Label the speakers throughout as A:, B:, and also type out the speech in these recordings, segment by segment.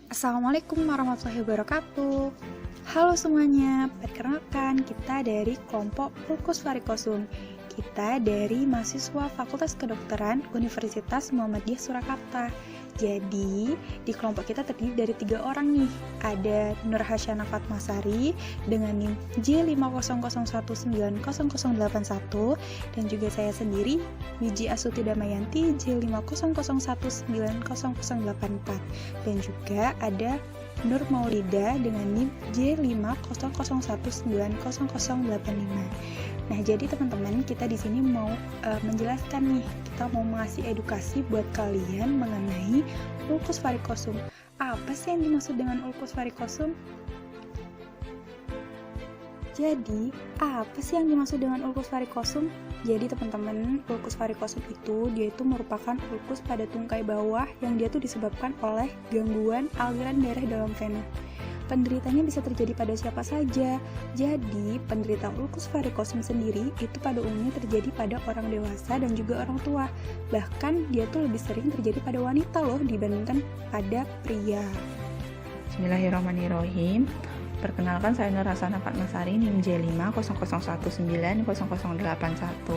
A: Assalamualaikum warahmatullahi wabarakatuh. Halo semuanya, perkenalkan kita dari kelompok Ulkus Varikosum. Kita dari mahasiswa Fakultas Kedokteran Universitas Muhammadiyah Surakarta. Jadi, di kelompok kita terdiri dari 3 orang nih. Ada Nur Hasyana Fatmasari dengan NIM J500190081 dan juga saya sendiri, Wiji Astuti Damayanti J500190084 dan juga ada Nur Maulida dengan NIM J500190085. Nah, jadi teman-teman, kita di sini mau menjelaskan nih, kita mau mengasih edukasi buat kalian mengenai ulkus varikosum. Apa sih yang dimaksud dengan ulkus varikosum? Jadi, apa sih yang dimaksud dengan ulkus varikosum? Jadi teman-teman, ulkus varikosum dia merupakan ulkus pada tungkai bawah yang dia tuh disebabkan oleh gangguan aliran darah dalam vena. Penderitanya bisa terjadi pada siapa saja. Jadi, penderita ulkus varikosum sendiri itu pada umumnya terjadi pada orang dewasa dan juga orang tua. Bahkan dia tuh lebih sering terjadi pada wanita loh dibandingkan pada pria.
B: Bismillahirrahmanirrahim. Perkenalkan, saya Nur Hasyana Fatmasari NIM J500190081.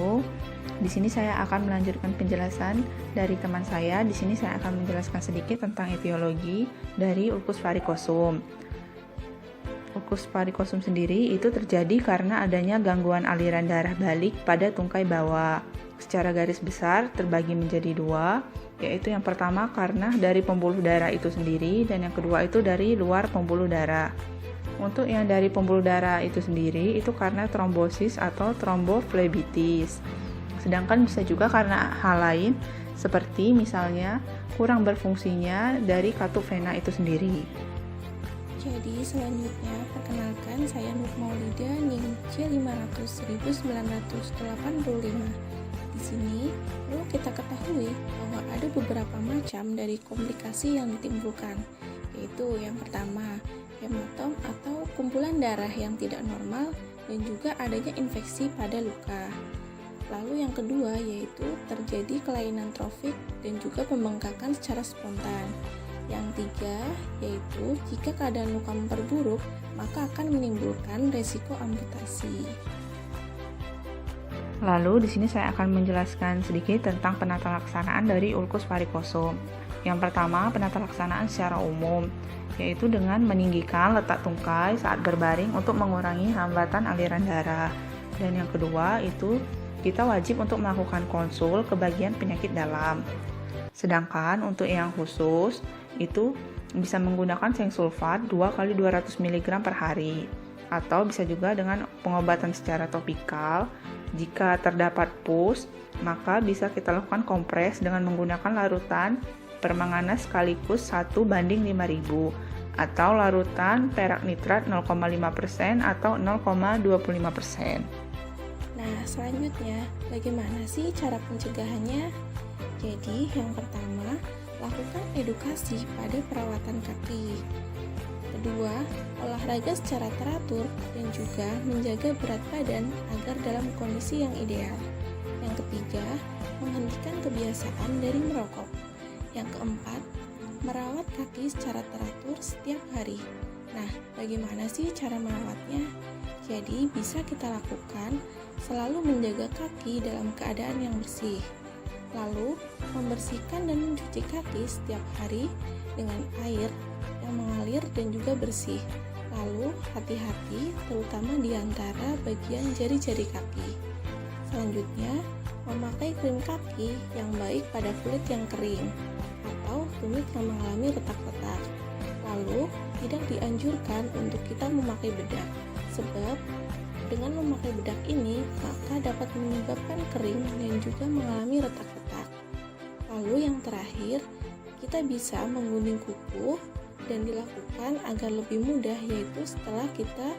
B: Di sini saya akan melanjutkan penjelasan dari teman saya. Di sini saya akan menjelaskan sedikit tentang etiologi dari ulkus varikosum. Ulkus varikosum sendiri itu terjadi karena adanya gangguan aliran darah balik pada tungkai bawah. Secara garis besar terbagi menjadi 2, yaitu yang pertama karena dari pembuluh darah itu sendiri dan yang kedua itu dari luar pembuluh darah. Untuk yang dari pembuluh darah itu sendiri itu karena trombosis atau tromboflebitis. Sedangkan bisa juga karena hal lain seperti misalnya kurang berfungsinya dari katup vena itu sendiri.
C: Jadi selanjutnya, perkenalkan saya Nur Maulida NIM J5001985. Di sini perlu kita ketahui bahwa ada beberapa macam dari komplikasi yang ditimbulkan, yaitu yang pertama, hematom atau kumpulan darah yang tidak normal dan juga adanya infeksi pada luka. Lalu yang kedua yaitu terjadi kelainan trofik dan juga pembengkakan secara spontan. Yang tiga yaitu jika keadaan luka memperburuk, maka akan menimbulkan resiko amputasi.
B: Lalu di sini saya akan menjelaskan sedikit tentang penata laksanaan dari ulkus varikosum. Yang pertama, penata laksanaan secara umum, yaitu dengan meninggikan letak tungkai saat berbaring untuk mengurangi hambatan aliran darah. Dan yang kedua itu kita wajib untuk melakukan konsul ke bagian penyakit dalam. Sedangkan untuk yang khusus itu bisa menggunakan zinc sulfat 2x200 mg per hari atau bisa juga dengan pengobatan secara topikal. Jika terdapat pus, maka bisa kita lakukan kompres dengan menggunakan larutan permangana sekaligus 1:5000 atau larutan perak nitrat 0,5% atau 0,25%.
C: Nah, selanjutnya, bagaimana sih cara pencegahannya? Jadi, yang pertama, lakukan edukasi pada perawatan kaki. Kedua, olahraga secara teratur dan juga menjaga berat badan agar dalam kondisi yang ideal. Yang ketiga, menghentikan kebiasaan dari merokok. Yang keempat, merawat kaki secara teratur setiap hari. Nah, bagaimana sih cara merawatnya? Jadi, bisa kita lakukan selalu menjaga kaki dalam keadaan yang bersih. Lalu, membersihkan dan mencuci kaki setiap hari dengan air yang mengalir dan juga bersih. Lalu, hati-hati terutama di antara bagian jari-jari kaki. Selanjutnya, memakai krim kaki yang baik pada kulit yang kering atau kulit yang mengalami retak-retak. Lalu, tidak dianjurkan untuk kita memakai bedak, sebab dengan memakai bedak ini, maka dapat menyebabkan kering dan juga mengalami retak-retak. Lalu yang terakhir, kita bisa menggunting kuku dan dilakukan agar lebih mudah, yaitu setelah kita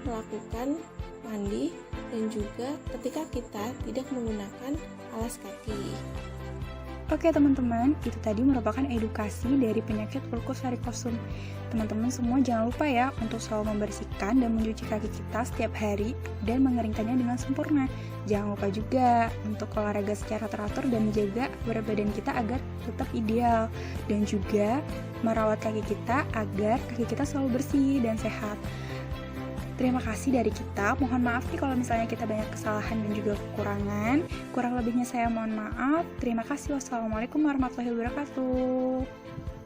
C: melakukan mandi dan juga ketika kita tidak menggunakan alas kaki.
A: Oke teman-teman, itu tadi merupakan edukasi dari penyakit ulkus varikosum. Teman-teman semua jangan lupa ya untuk selalu membersihkan dan mencuci kaki kita setiap hari dan mengeringkannya dengan sempurna. Jangan lupa juga untuk olahraga secara teratur dan menjaga berat badan kita agar tetap ideal. Dan juga merawat kaki kita agar kaki kita selalu bersih dan sehat. Terima kasih dari kita, mohon maaf nih kalau misalnya kita banyak kesalahan dan juga kekurangan. Kurang lebihnya saya mohon maaf. Terima kasih. Wassalamualaikum warahmatullahi wabarakatuh.